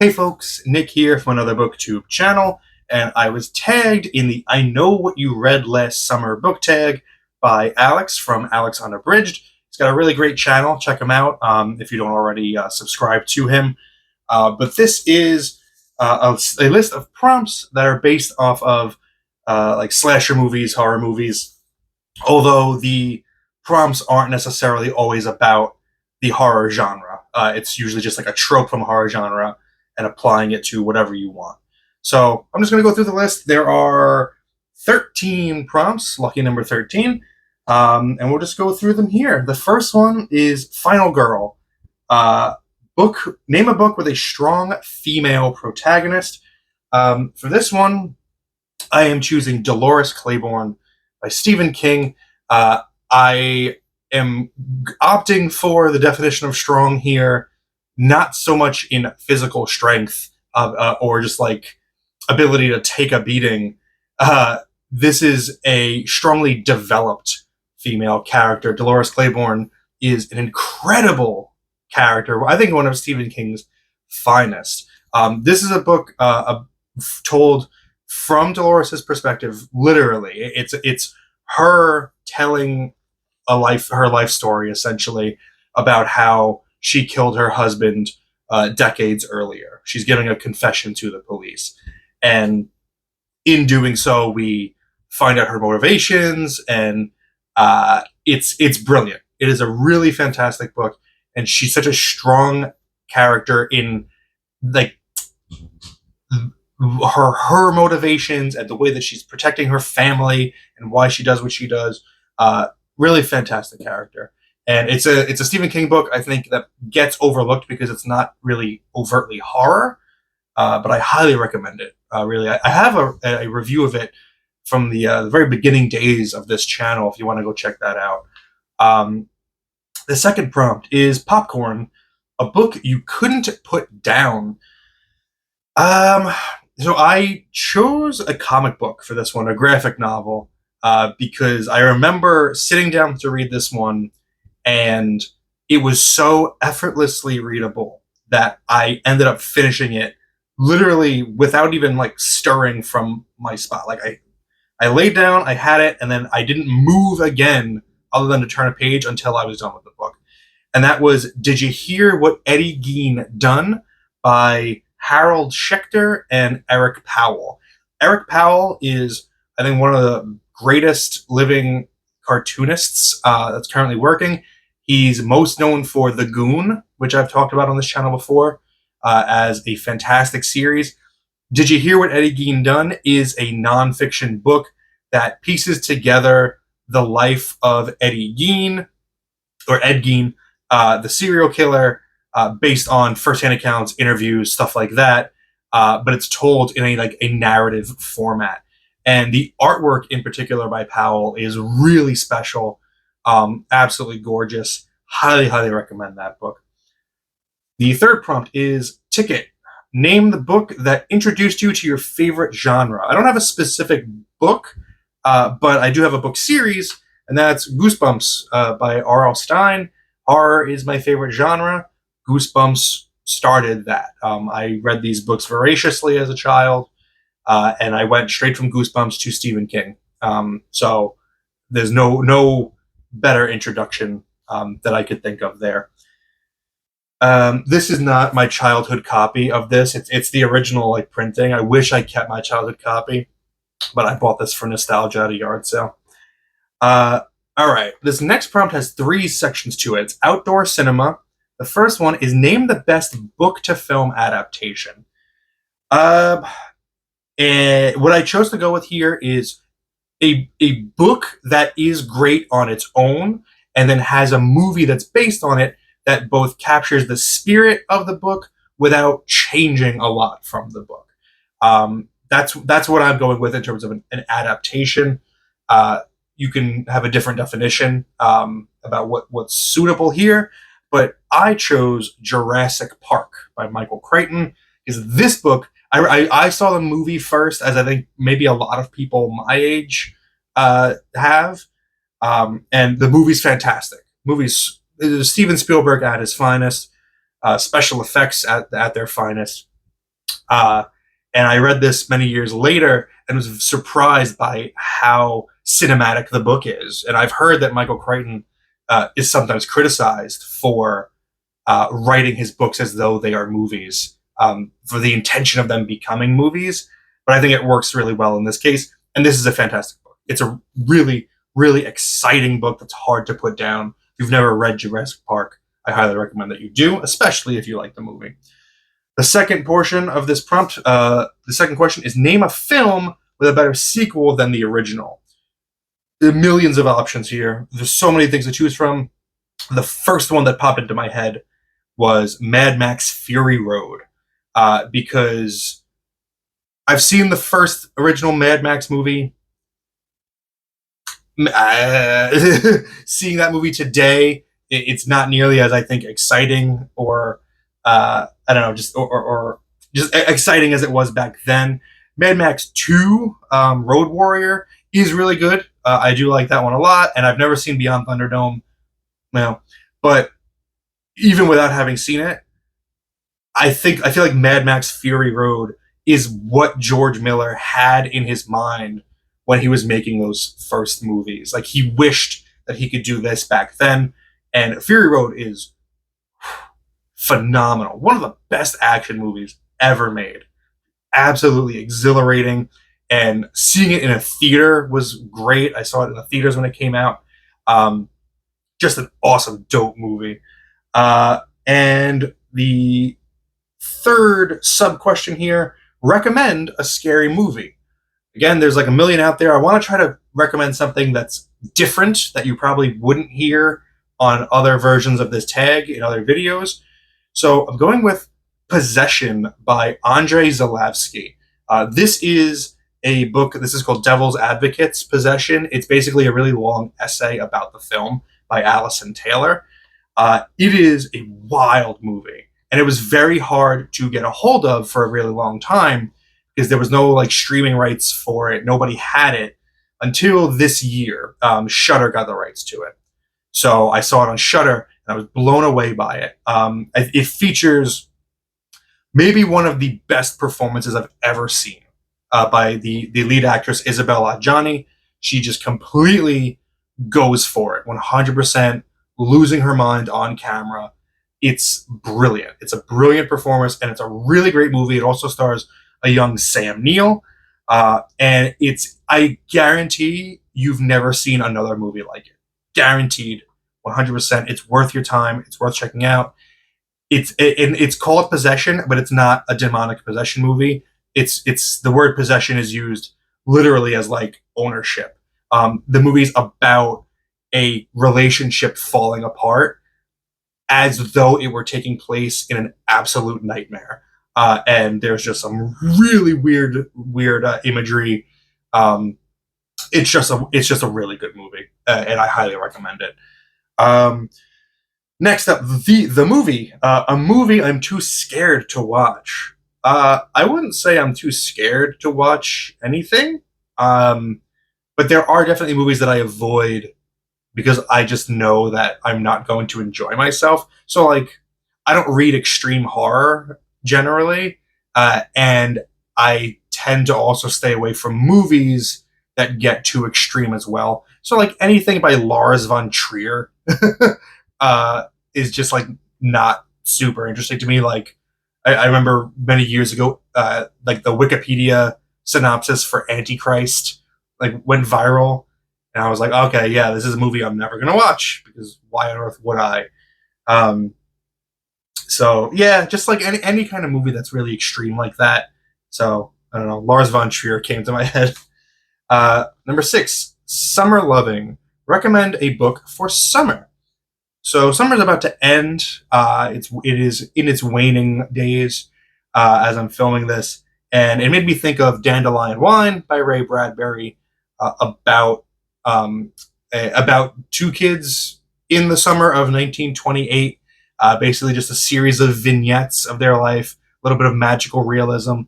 Hey folks, Nick here from another BookTube channel, and I was tagged in the I Know What You Read Last Summer book tag by Alex from Alex Unabridged. He's got a really great channel. Check him out if you don't already subscribe to him. But this is a list of prompts that are based off of like slasher movies, horror movies, although the prompts aren't necessarily always about the horror genre. It's usually just like a trope from horror genre and applying it to whatever you want. So I'm just going to go through the list. There are 13 prompts, lucky number 13, and we'll just go through them here. The first one is Final Girl. Name a book with a strong female protagonist. For this one, I am choosing Dolores Claiborne by Stephen King. I am opting for the definition of strong here, not so much in physical strength or just like ability to take a beating. This is a strongly developed female character. Dolores Claiborne is an incredible character. I think one of Stephen King's finest. This is a book told from Dolores' perspective. Literally, it's her telling her life story essentially about how she killed her husband decades earlier. She's giving a confession to the police, and in doing so, we find out her motivations, and it's brilliant. It is a really fantastic book, and she's such a strong character in like her motivations and the way that she's protecting her family and why she does what she does. Really fantastic character. And it's a Stephen King book, I think, that gets overlooked because it's not really overtly horror, but I highly recommend it. Really, I have a review of it from the very beginning days of this channel if you want to go check that out. The second prompt is Popcorn, a book you couldn't put down. So I chose a comic book for this one, a graphic novel, because I remember sitting down to read this one, and it was so effortlessly readable that I ended up finishing it literally without even like stirring from my spot. Like I laid down, I had it, and then I didn't move again other than to turn a page until I was done with the book. And that was Did You Hear What Eddie Gein Done by Harold Schechter and Eric Powell. Eric Powell is, I think, one of the greatest living cartoonists that's currently working. He's most known for The Goon, which I've talked about on this channel before, as a fantastic series. Did You Hear What Eddie Gein Done is a nonfiction book that pieces together the life of Eddie Gein, or Ed Gein, the serial killer, based on firsthand accounts, interviews, stuff like that. But it's told in a narrative format. And the artwork in particular by Powell is really special. Absolutely gorgeous. Highly, highly recommend that book. The third prompt is Ticket. Name the book that introduced you to your favorite genre. I don't have a specific book, but I do have a book series, and that's Goosebumps by R.L. Stine. Horror is my favorite genre. Goosebumps started that. I read these books voraciously as a child, and I went straight from Goosebumps to Stephen King. So there's no better introduction that I could think of there. This is not my childhood copy of this. It's the original printing. I wish I kept my childhood copy, but I bought this for nostalgia at a yard sale. All right, this next prompt has 3 sections to it. It's outdoor cinema. The first one is name the best book-to-film adaptation. And what I chose to go with here is a book that is great on its own and then has a movie that's based on it that both captures the spirit of the book without changing a lot from the book. That's what I'm going with in terms of an adaptation. You can have a different definition about what's suitable here, but I chose Jurassic Park by Michael Crichton, because this book, I saw the movie first, as I think maybe a lot of people my age have, and the movie's fantastic. Steven Spielberg at his finest, special effects at their finest. Uh, and I read this many years later and was surprised by how cinematic the book is. And I've heard that Michael Crichton is sometimes criticized for writing his books as though they are movies, for the intention of them becoming movies. But I think it works really well in this case. And this is a fantastic book. It's a really, really exciting book that's hard to put down. If you've never read Jurassic Park, I highly recommend that you do, especially if you like the movie. The second portion of this prompt, the second question is name a film with a better sequel than the original. There are millions of options here. There's so many things to choose from. The first one that popped into my head was Mad Max Fury Road, because I've seen the first original Mad Max movie. Seeing that movie today, it's not nearly as I think exciting or I don't know, or just exciting as it was back then. Mad Max 2, Road Warrior, is really good. I do like that one a lot, and I've never seen Beyond Thunderdome. No, but even without having seen it, I feel like Mad Max Fury Road is what George Miller had in his mind when he was making those first movies. Like he wished that he could do this back then, and Fury Road is phenomenal. One of the best action movies ever made. Absolutely exhilarating, and seeing it in a theater was great. I saw it in the theaters when it came out. Just an awesome, dope movie. And the third sub question here: recommend a scary movie. Again, there's like a million out there. I want to try to recommend something that's different that you probably wouldn't hear on other versions of this tag in other videos. So I'm going with Possession by Andrei Zalewski. This is a book. This is called Devil's Advocates, Possession. It's basically a really long essay about the film by Allison Taylor. It is a wild movie, and it was very hard to get a hold of for a really long time because there was no like streaming rights for it. Nobody had it until this year. Shudder got the rights to it, so I saw it on Shudder and I was blown away by it. It features maybe one of the best performances I've ever seen by the lead actress Isabelle Adjani. She just completely goes for it, 100%, losing her mind on camera. It's brilliant. It's a brilliant performance, and it's a really great movie. It also stars a young Sam Neill, and I guarantee you've never seen another movie like it. Guaranteed, 100%. It's worth your time. It's worth checking out. It's called Possession, but it's not a demonic possession movie. It's the word possession is used literally as like ownership. The movie's about a relationship falling apart as though it were taking place in an absolute nightmare. And there's just some really weird imagery. It's just a really good movie, and I highly recommend it. Next up, the movie, a movie I'm too scared to watch. I wouldn't say I'm too scared to watch anything, but there are definitely movies that I avoid because I just know that I'm not going to enjoy myself. So, like, I don't read extreme horror generally, and I tend to also stay away from movies that get too extreme as well. So, like, anything by Lars von Trier is just like not super interesting to me. Like, I remember many years ago, like the Wikipedia synopsis for Antichrist like went viral, and I was like, okay, yeah, this is a movie I'm never gonna watch because why on earth would I? So yeah, just like any kind of movie that's really extreme like that. So I don't know. Lars von Trier came to my head. Number 6, Summer Loving. Recommend a book for summer. So summer's about to end. It is in its waning days as I'm filming this, and it made me think of Dandelion Wine by Ray Bradbury, about two kids in the summer of 1928. Basically, just a series of vignettes of their life, a little bit of magical realism.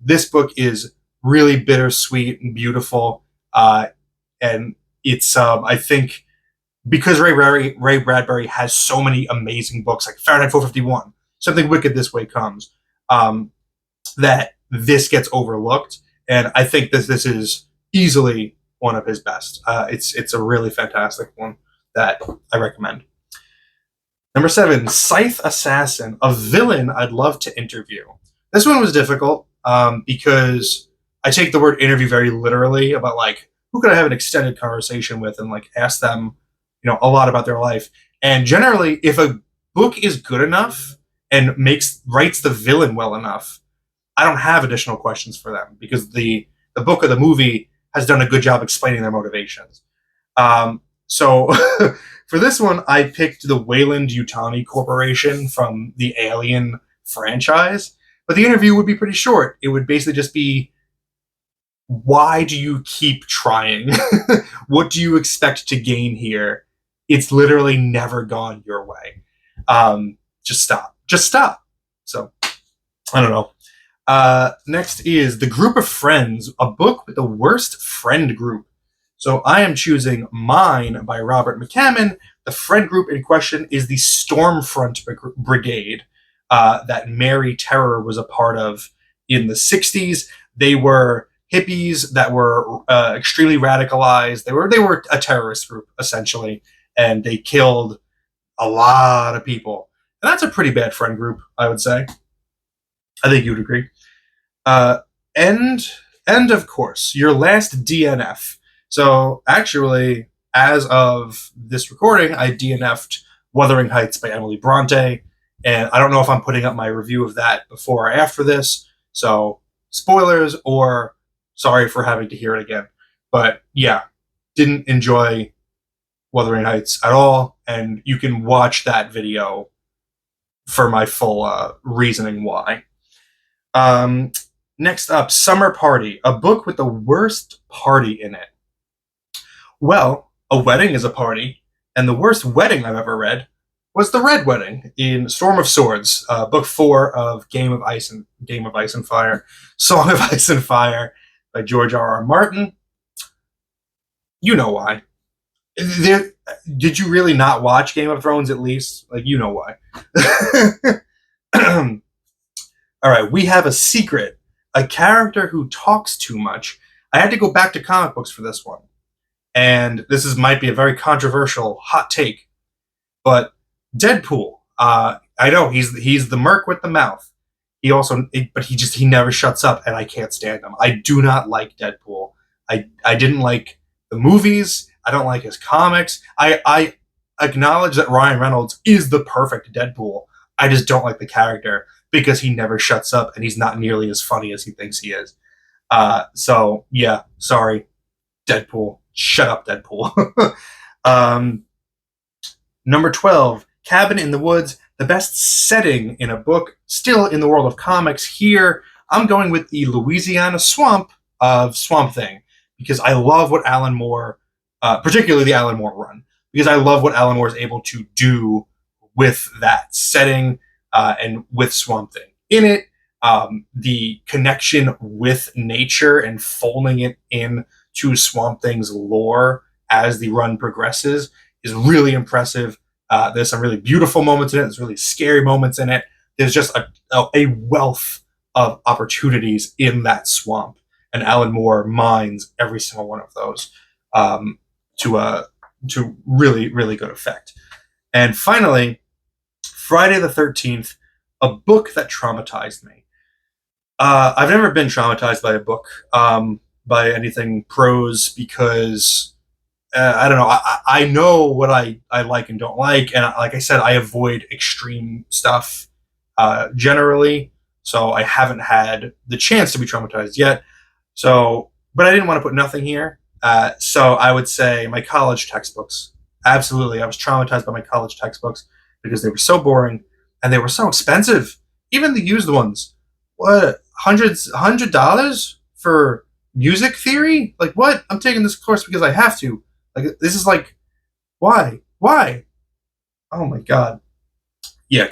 This book is really bittersweet and beautiful, and it's I think because Ray Bradbury has so many amazing books like Fahrenheit 451, Something Wicked This Way Comes. that this gets overlooked, and I think this is easily one of his best. It's a really fantastic one that I recommend. Number 7, Scythe Assassin, a villain I'd love to interview. This one was difficult because I take the word interview very literally about like who could I have an extended conversation with and like ask them, a lot about their life. And generally, if a book is good enough and writes the villain well enough, I don't have additional questions for them because the book or the movie has done a good job explaining their motivations. So for this one, I picked the Weyland-Yutani Corporation from the Alien franchise. But the interview would be pretty short. It would basically just be, why do you keep trying? What do you expect to gain here? It's literally never gone your way. Just stop. Just stop. So, I don't know. Next is The Group of Friends, a book with the worst friend group. So I am choosing Mine by Robert McCammon. The friend group in question is the Stormfront Brigade that Mary Terror was a part of in the 60s. They were hippies that were extremely radicalized. They were a terrorist group, essentially, and they killed a lot of people. And that's a pretty bad friend group, I would say. I think you would agree. And of course, your last DNF. So actually, as of this recording, I DNF'd Wuthering Heights by Emily Bronte, and I don't know if I'm putting up my review of that before or after this, so spoilers, or sorry for having to hear it again. But yeah, didn't enjoy Wuthering Heights at all, and you can watch that video for my full reasoning why. Next up, Summer Party, a book with the worst party in it. Well, a wedding is a party, and the worst wedding I've ever read was The Red Wedding in Storm of Swords, book 4 of Game of Ice and Fire, Song of Ice and Fire by George R.R. Martin. You know why. Did you really not watch Game of Thrones at least? Like, you know why. All right, we have a secret. A character who talks too much. I had to go back to comic books for this one. And might be a very controversial hot take. But Deadpool. I know he's the merc with the mouth. He never shuts up, and I can't stand him. I do not like Deadpool. I didn't like the movies. I don't like his comics. I acknowledge that Ryan Reynolds is the perfect Deadpool. I just don't like the character because he never shuts up and he's not nearly as funny as he thinks he is. So yeah, sorry, Deadpool. Shut up, Deadpool. Number 12, Cabin in the Woods, the best setting in a book, still in the world of comics. Here, I'm going with the Louisiana swamp of Swamp Thing, because I love what Alan Moore, particularly the Alan Moore run, because I love what Alan Moore is able to do with that setting and with Swamp Thing in it. The connection with nature and folding it in to Swamp Thing's lore as the run progresses is really impressive. There's some really beautiful moments in it. There's really scary moments in it. There's just a wealth of opportunities in that swamp, and Alan Moore mines every single one of those to really, really good effect. And finally, Friday the 13th, a book that traumatized me. I've never been traumatized by a book, by anything prose, because I don't know. I know what I like and don't like, and like I said, I avoid extreme stuff generally. So I haven't had the chance to be traumatized yet. So, but I didn't want to put nothing here. So I would say my college textbooks. Absolutely, I was traumatized by my college textbooks because they were so boring and they were so expensive. Even the used ones. What, $100 for music theory? Like, what? I'm taking this course because I have to. Like, this is like, why? Oh my god. Yeah,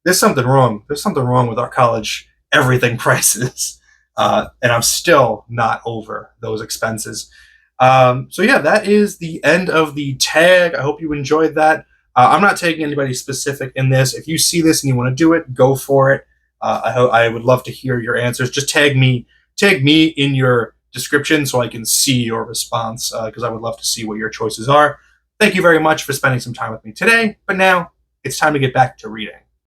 there's something wrong. There's something wrong with our college everything prices. And I'm still not over those expenses. So yeah, that is the end of the tag. I hope you enjoyed that. I'm not taking anybody specific in this. If you see this and you want to do it, go for it. I would love to hear your answers. Just tag me in your description so I can see your response, because I would love to see what your choices are. Thank you very much for spending some time with me today. But now it's time to get back to reading.